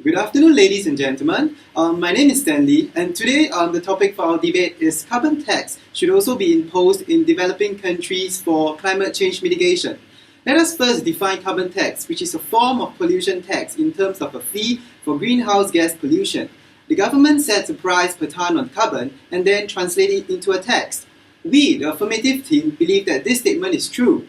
Good afternoon, ladies and gentlemen. My name is Stanley, and today the topic for our debate is carbon tax should also be imposed in developing countries for climate change mitigation. Let us first define carbon tax, which is a form of pollution tax in terms of a fee for greenhouse gas pollution. The government sets a price per ton on carbon and then translates it into a tax. We, the affirmative team, believe that this statement is true.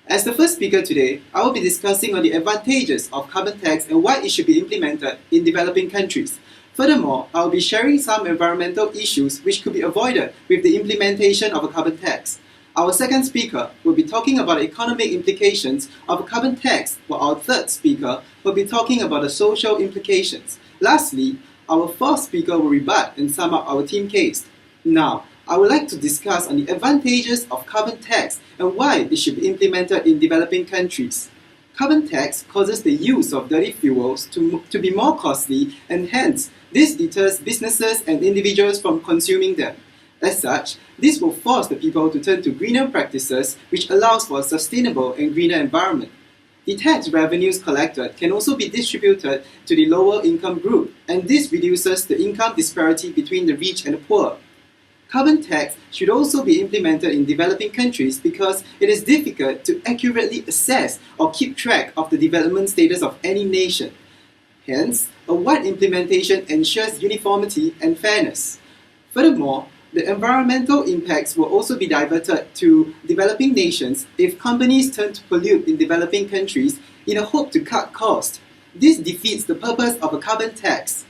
As the first speaker today, I will be discussing on the advantages of carbon tax and why it should be implemented in developing countries. Furthermore, I will be sharing some environmental issues which could be avoided with the implementation of a carbon tax. Our second speaker will be talking about the economic implications of a carbon tax, while our third speaker will be talking about the social implications. Lastly, our fourth speaker will rebut and sum up our team case. Now, I would like to discuss on the advantages of carbon tax and why it should be implemented in developing countries. Carbon tax causes the use of dirty fuels to be more costly, and hence, this deters businesses and individuals from consuming them. As such, this will force the people to turn to greener practices, which allows for a sustainable and greener environment. The tax revenues collected can also be distributed to the lower income group, and this reduces the income disparity between the rich and the poor. Carbon tax should also be implemented in developing countries because it is difficult to accurately assess or keep track of the development status of any nation. Hence, a wide implementation ensures uniformity and fairness. Furthermore, the environmental impacts will also be diverted to developing nations if companies turn to pollute in developing countries in a hope to cut costs. This defeats the purpose of a carbon tax.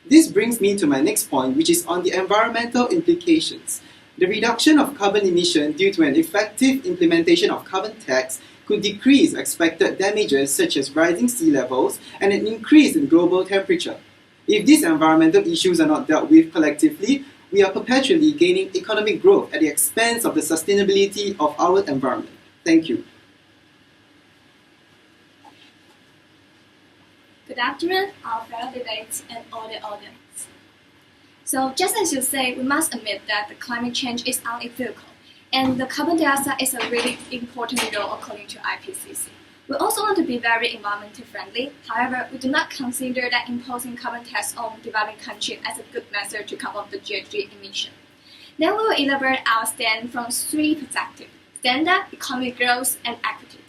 This brings me to my next point, which is on the environmental implications. The reduction of carbon emission due to an effective implementation of carbon tax could decrease expected damages such as rising sea levels and an increase in global temperature. If these environmental issues are not dealt with collectively, we are perpetually gaining economic growth at the expense of the sustainability of our environment. Thank you. Good afternoon, our fellow debates and all the audience. So just as you say, we must admit that the climate change is unequivocal, and the carbon dioxide is a really important role according to IPCC. We also want to be very environmentally friendly. However, we do not consider that imposing carbon tax on developing countries as a good method to cut off the GHG emission. Then we will elaborate our stand from three perspectives: standard, economic growth, and equity.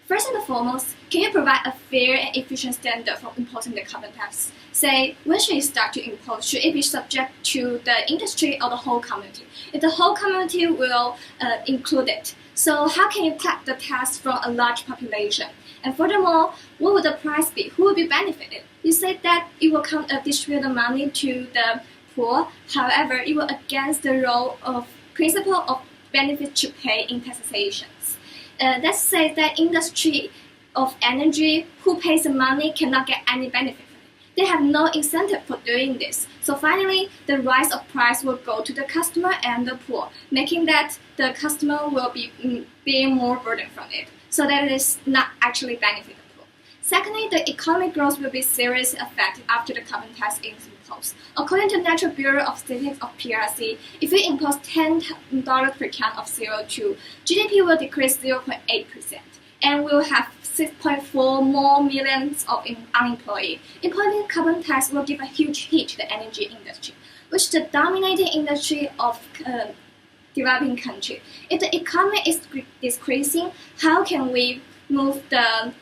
First and foremost, can you provide a fair and efficient standard for imposing the carbon tax? Say, when should it start to impose? Should it be subject to the industry or the whole community? If the whole community will include it, so how can you collect the tax from a large population? And furthermore, what would the price be? Who will be benefited? You said that it will distribute the money to the poor. However, it will against the role of principle of benefit to pay in taxation. Let's say that industry of energy who pays the money cannot get any benefit from it. They have no incentive for doing this. So finally, the rise of price will go to the customer and the poor, making that the customer will be being more burdened from it. So that it is not actually benefit the poor. Secondly, the economic growth will be seriously affected after the carbon tax is imposed. According to National Bureau of Statistics of PRC, if we impose $10 per ton of CO2, GDP will decrease 0.8%, and we'll have 6.4 more millions of unemployed. Imposing carbon tax will give a huge hit to the energy industry, which is the dominating industry of developing countries. If the economy is decreasing, how can we move the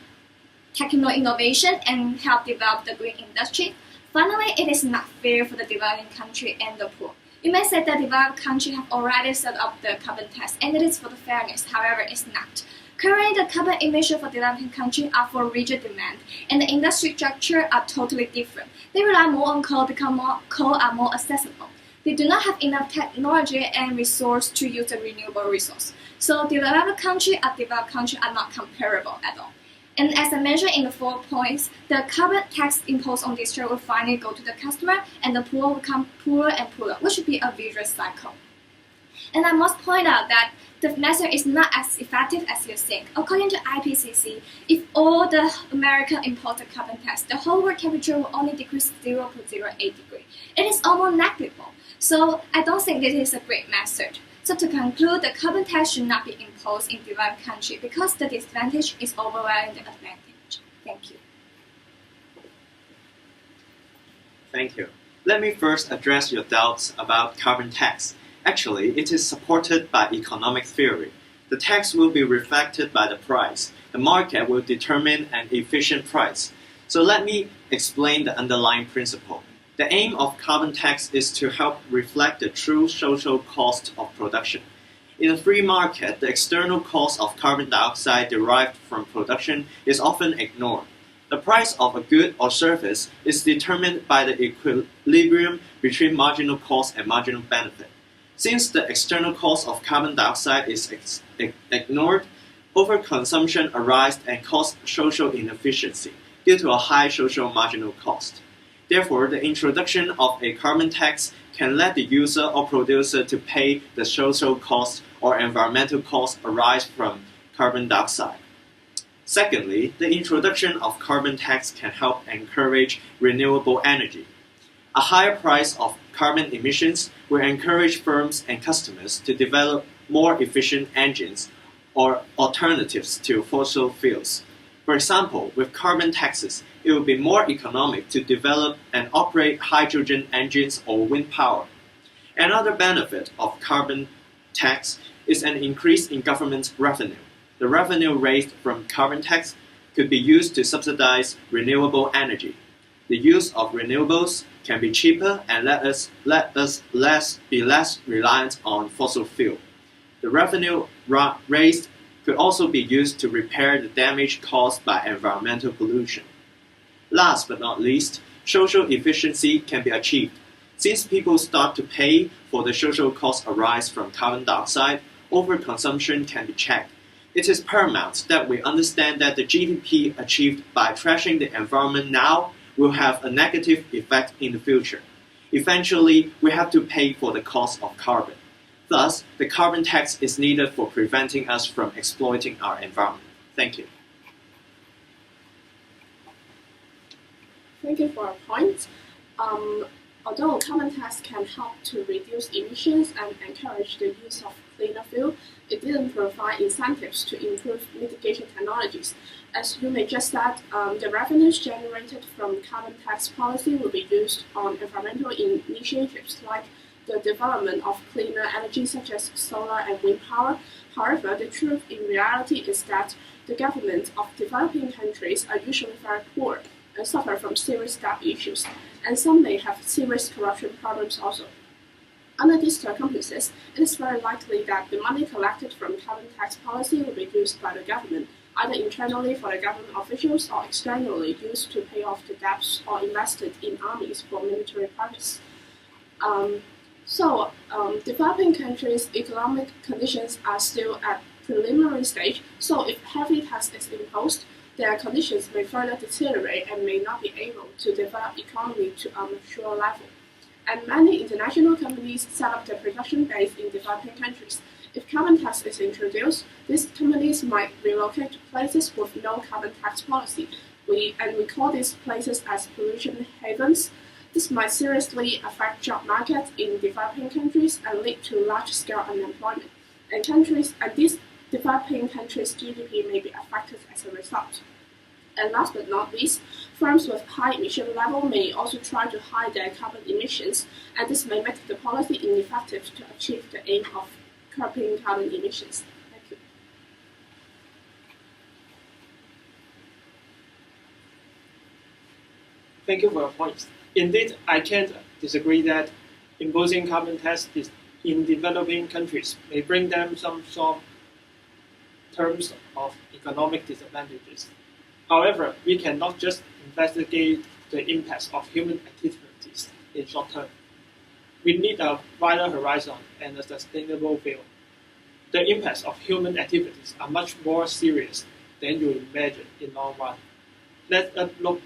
techno innovation and help develop the green industry? Finally, it is not fair for the developing country and the poor. You may say that developed countries have already set up the carbon tax, and it is for the fairness. However, it's not. Currently, the carbon emissions for developing countries are for rigid demand, and the industry structure are totally different. They rely more on coal because coal are more accessible. They do not have enough technology and resource to use the renewable resource. So developed countries are not comparable at all. And as I mentioned in the 4 points, the carbon tax imposed on this share will finally go to the customer, and the poor will become poorer and poorer, which should be a vicious cycle. And I must point out that the method is not as effective as you think. According to IPCC, if all the American impose the carbon tax, the whole world temperature will only decrease 0.08 degrees. It is almost negligible. So I don't think this is a great method. So to conclude, the carbon tax should not be imposed in developed countries because the disadvantage is overwhelming the advantage. Thank you. Thank you. Let me first address your doubts about carbon tax. Actually, it is supported by economic theory. The tax will be reflected by the price. The market will determine an efficient price. So let me explain the underlying principle. The aim of carbon tax is to help reflect the true social cost of production. In a free market, the external cost of carbon dioxide derived from production is often ignored. The price of a good or service is determined by the equilibrium between marginal cost and marginal benefit. Since the external cost of carbon dioxide is ignored, overconsumption arises and causes social inefficiency due to a high social marginal cost. Therefore, the introduction of a carbon tax can let the user or producer to pay the social cost or environmental cost arise from carbon dioxide. Secondly, the introduction of carbon tax can help encourage renewable energy. A higher price of carbon emissions will encourage firms and customers to develop more efficient engines or alternatives to fossil fuels. For example, with carbon taxes, it will be more economic to develop and operate hydrogen engines or wind power. Another benefit of carbon tax is an increase in government revenue. The revenue raised from carbon tax could be used to subsidize renewable energy. The use of renewables can be cheaper and let us be less reliant on fossil fuel. The revenue raised could also be used to repair the damage caused by environmental pollution. Last but not least, social efficiency can be achieved. Since people start to pay for the social costs arise from carbon dioxide, overconsumption can be checked. It is paramount that we understand that the GDP achieved by trashing the environment now will have a negative effect in the future. Eventually, we have to pay for the cost of carbon. Thus, the carbon tax is needed for preventing us from exploiting our environment. Thank you. Thank you for your point. Although carbon tax can help to reduce emissions and encourage the use of cleaner fuel, it didn't provide incentives to improve mitigation technologies. As you may just said, the revenues generated from carbon tax policy will be used on environmental initiatives like the development of cleaner energy such as solar and wind power. However, the truth in reality is that the governments of developing countries are usually very poor and suffer from serious debt issues, and some may have serious corruption problems also. Under these circumstances, it is very likely that the money collected from carbon tax policy will be used by the government, either internally for the government officials or externally used to pay off the debts or invested in armies for military purposes. Developing countries' economic conditions are still at preliminary stage, so if heavy tax is imposed, their conditions may further deteriorate and may not be able to develop economy to a mature level. And many international companies set up their production base in developing countries. If carbon tax is introduced, these companies might relocate to places with no carbon tax policy. We call these places as pollution havens. This might seriously affect job markets in developing countries and lead to large-scale unemployment. And these developing countries' GDP may be affected as a result. And last but not least, firms with high emission level may also try to hide their carbon emissions, and this may make the policy ineffective to achieve the aim of curbing carbon emissions. Thank you. Thank you for your points. Indeed, I can't disagree that imposing carbon tax in developing countries may bring them some short terms of economic disadvantages. However, we cannot just investigate the impacts of human activities in short term. We need a wider horizon and a sustainable view. The impacts of human activities are much more serious than you imagine in long run. Let us look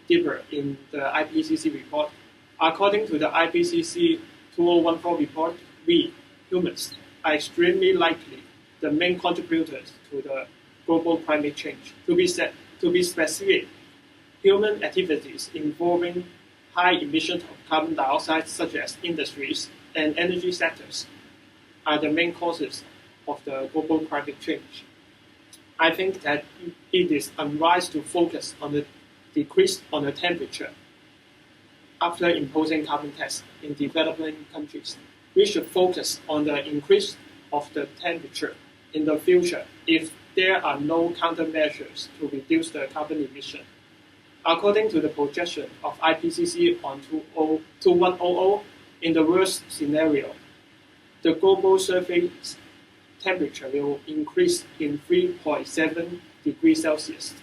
deeper in the IPCC report. According to the IPCC 2014 report, we, humans, are extremely likely the main contributors to the global climate change. To be specific, human activities involving high emissions of carbon dioxide, such as industries and energy sectors, are the main causes of the global climate change. I think that it is unwise to focus on the decrease on the temperature. after imposing carbon tax in developing countries, we should focus on the increase of the temperature in the future if there are no countermeasures to reduce the carbon emission. According to the projection of IPCC on 2100, in the worst scenario, the global surface temperature will increase in 3.7 degrees Celsius.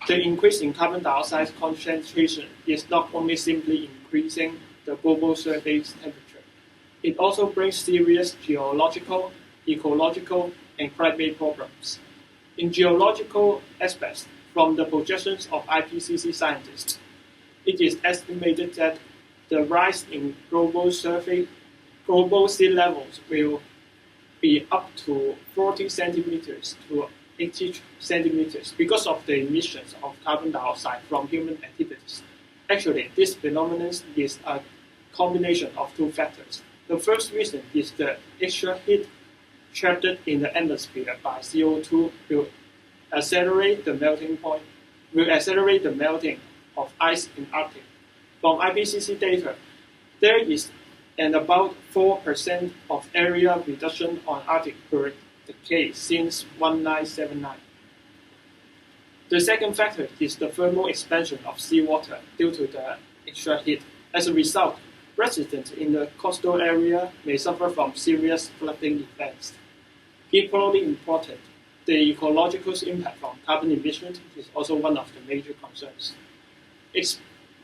The increase in carbon dioxide concentration is not only simply increasing the global surface temperature, it also brings serious geological, ecological, and climate problems. In geological aspects, from the projections of IPCC scientists, it is estimated that the rise in global sea levels will be up to 40 centimeters to 80 centimeters because of the emissions of carbon dioxide from human activities. Actually, this phenomenon is a combination of two factors. The first reason is the extra heat trapped in the atmosphere by CO2 will accelerate the melting of ice in Arctic. From IPCC data, there is an about 4% of area reduction on Arctic per decade since 1979. The second factor is the thermal expansion of seawater due to the extra heat. As a result, residents in the coastal area may suffer from serious flooding events. Equally important, the ecological impact from carbon emissions is also one of the major concerns.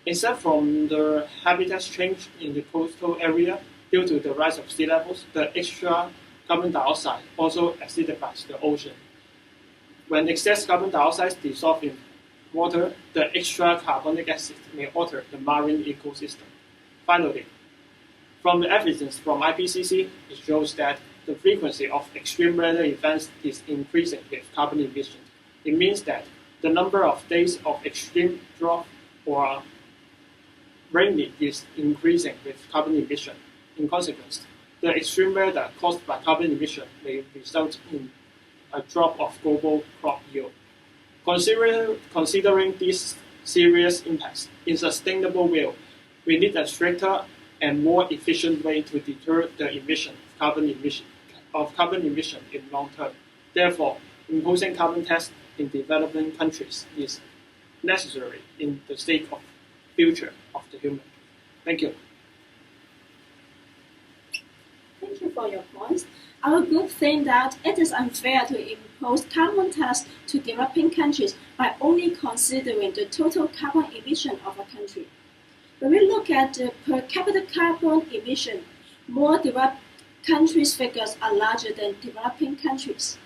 Except from the habitat change in the coastal area due to the rise of sea levels, the extra carbon dioxide also acidifies the ocean. When excess carbon dioxide dissolves in water, the extra carbonic acid may alter the marine ecosystem. Finally, from the evidence from IPCC, it shows that the frequency of extreme weather events is increasing with carbon emissions. It means that the number of days of extreme drought or rainy is increasing with carbon emission. In consequence, the extreme weather caused by carbon emission may result in a drop of global crop yield. Considering these serious impacts in sustainable way, we need a stricter and more efficient way to deter the emission of carbon emission in long term. Therefore, imposing carbon tax in developing countries is necessary in the sake of future of the human. Thank you. Thank you for your points. Our group thinks that it is unfair to impose carbon tax to developing countries by only considering the total carbon emission of a country. When we look at the per capita carbon emission, more developed countries' figures are larger than developing countries.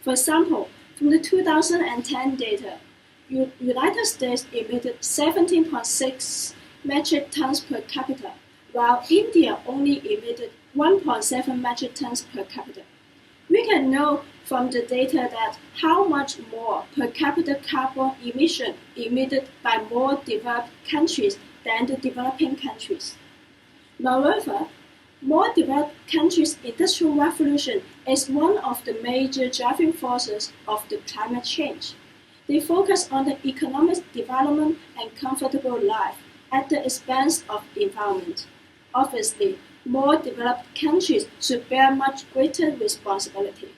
For example, from the 2010 data, United States emitted 17.6 metric tons per capita, while India only emitted 1.7 metric tons per capita. We can know from the data that how much more per capita carbon emission emitted by more developed countries than the developing countries. Moreover, more developed countries' industrial revolution is one of the major driving forces of the climate change. They focus on the economic development and comfortable life at the expense of the environment. Obviously, more developed countries should bear much greater responsibility.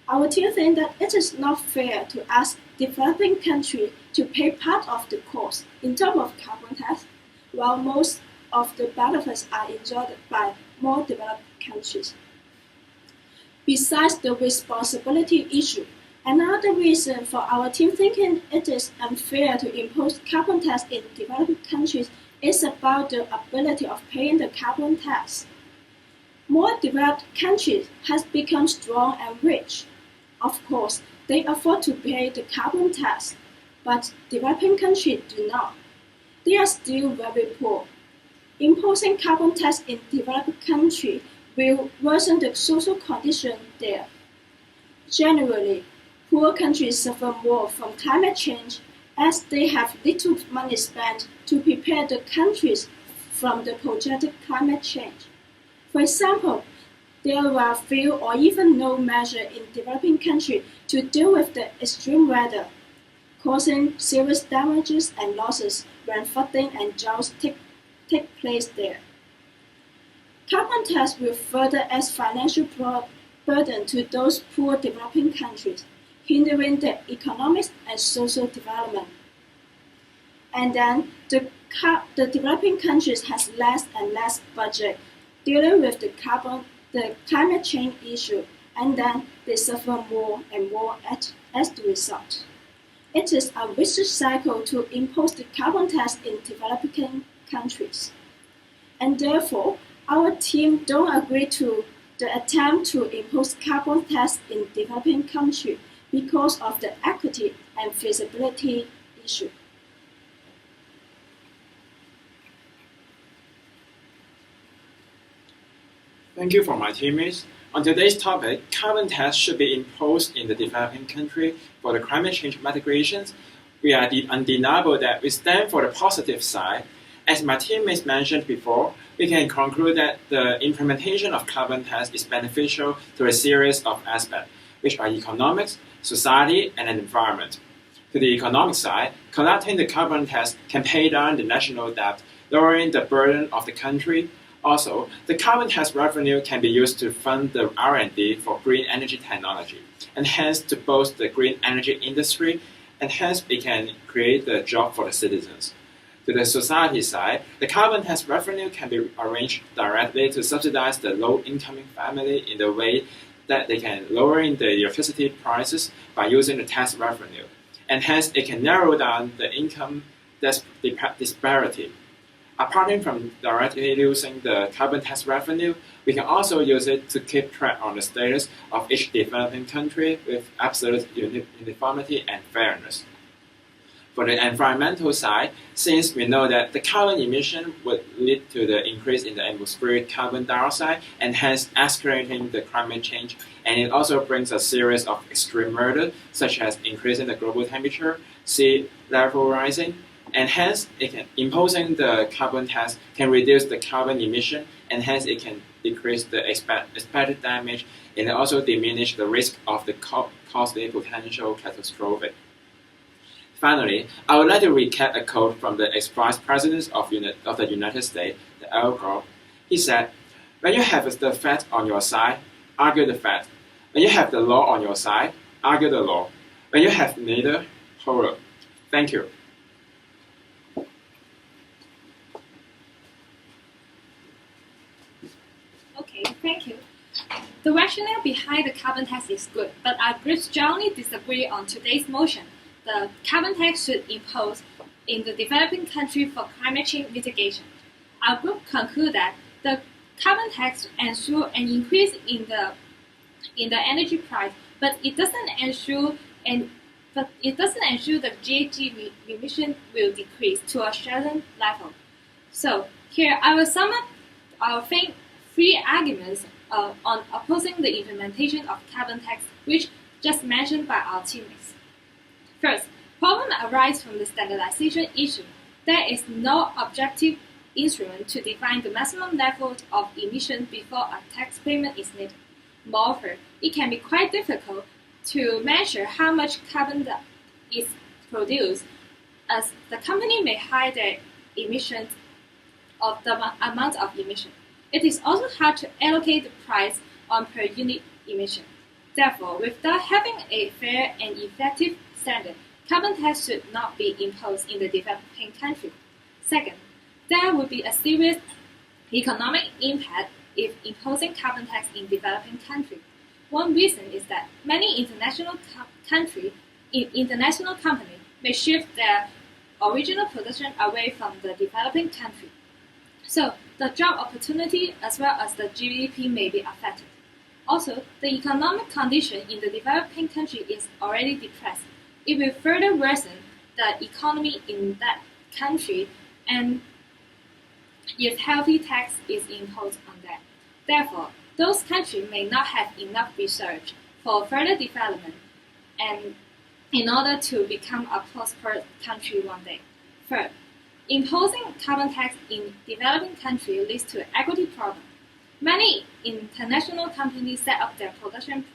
Our team thinks that it is not fair to ask developing countries to pay part of the cost in terms of carbon tax, while most of the benefits are enjoyed by more developed countries. Besides the responsibility issue, another reason for our team thinking it is unfair to impose carbon tax in developing countries is about the ability of paying the carbon tax. More developed countries have become strong and rich. Of course, they afford to pay the carbon tax, but developing countries do not. They are still very poor. Imposing carbon tax in developed countries will worsen the social condition there. Generally, poor countries suffer more from climate change as they have little money spent to prepare the countries from the projected climate change. For example, there are few or even no measures in developing countries to deal with the extreme weather, causing serious damages and losses when flooding and droughts take take place there. Carbon tax will further add financial burden to those poor developing countries, hindering their economic and social development. And then the developing countries has less and less budget dealing with the climate change issue, and then they suffer more and more as the result. It is a vicious cycle to impose the carbon tax in developing countries. And therefore, our team don't agree to the attempt to impose carbon tax in developing countries because of the equity and feasibility issue. Thank you for my teammates. On today's topic, carbon tax should be imposed in the developing country for the climate change mitigations. We are undeniable that we stand for the positive side. As my teammates mentioned before, we can conclude that the implementation of carbon tax is beneficial to a series of aspects, which are economics, society, and environment. To the economic side, collecting the carbon tax can pay down the national debt, lowering the burden of the country. Also, the carbon tax revenue can be used to fund the R&D for green energy technology, and hence to boost the green energy industry, and hence it can create the job for the citizens. To the society side, the carbon tax revenue can be arranged directly to subsidize the low-income family in the way that they can lower the electricity prices by using the tax revenue, and hence it can narrow down the income disparity. Apart from directly using the carbon tax revenue, we can also use it to keep track on the status of each developing country with absolute uniformity and fairness. For the environmental side, since we know that the carbon emission would lead to the increase in the atmospheric carbon dioxide and hence escalating the climate change, and it also brings a series of extreme weather such as increasing the global temperature, sea level rising, and hence imposing the carbon tax can reduce the carbon emission, and hence it can decrease the expected damage and also diminish the risk of the costly potential catastrophe. Finally, I would like to recap a quote from the ex-Vice President of the United States, Al Gore. He said, "When you have the fact on your side, argue the fact. When you have the law on your side, argue the law. When you have neither, horror." Thank you. Okay, thank you. The rationale behind the carbon tax is good, but our group strongly disagree on today's motion. The carbon tax should impose in the developing country for climate change mitigation. Our group conclude that the carbon tax ensure an increase in the energy price, but it doesn't ensure the GHG emission will decrease to a certain level. So here I will sum up our three arguments on opposing the implementation of carbon tax, which just mentioned by our teammates. First, problem arises from the standardization issue. There is no objective instrument to define the maximum level of emission before a tax payment is needed. Moreover, it can be quite difficult to measure how much carbon is produced, as the company may hide their emissions of the amount of emission. It is also hard to allocate the price on per unit emission. Therefore, without having a fair and effective standard, carbon tax should not be imposed in the developing country. Second, there would be a serious economic impact if imposing carbon tax in developing countries. One reason is that many international companies may shift their original production away from the developing country. So, the job opportunity as well as the GDP may be affected. Also, the economic condition in the developing country is already depressed. It will further worsen the economy in that country, and if healthy tax is imposed on them. Therefore, those countries may not have enough research for further development and in order to become a prosperous country one day. Third, imposing carbon tax in developing countries leads to equity problem. Many international companies set up their production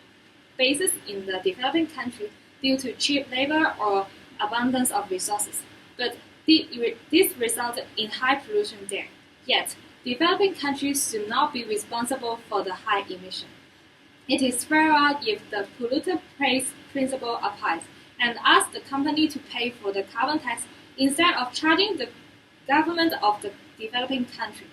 bases in the developing country due to cheap labor or abundance of resources, but this resulted in high pollution there. Yet, developing countries should not be responsible for the high emission. It is fairer if the polluter pays principle applies and ask the company to pay for the carbon tax instead of charging the government of the developing country.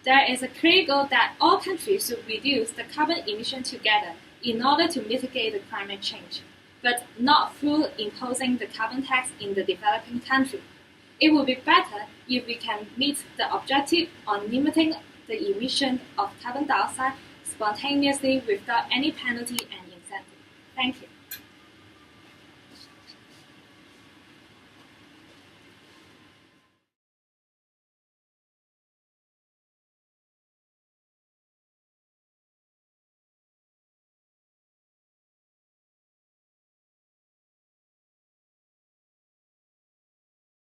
There is a clear goal that all countries should reduce the carbon emission together in order to mitigate the climate change, but not through imposing the carbon tax in the developing country. It would be better if we can meet the objective on limiting the emission of carbon dioxide spontaneously without any penalty and incentive. Thank you.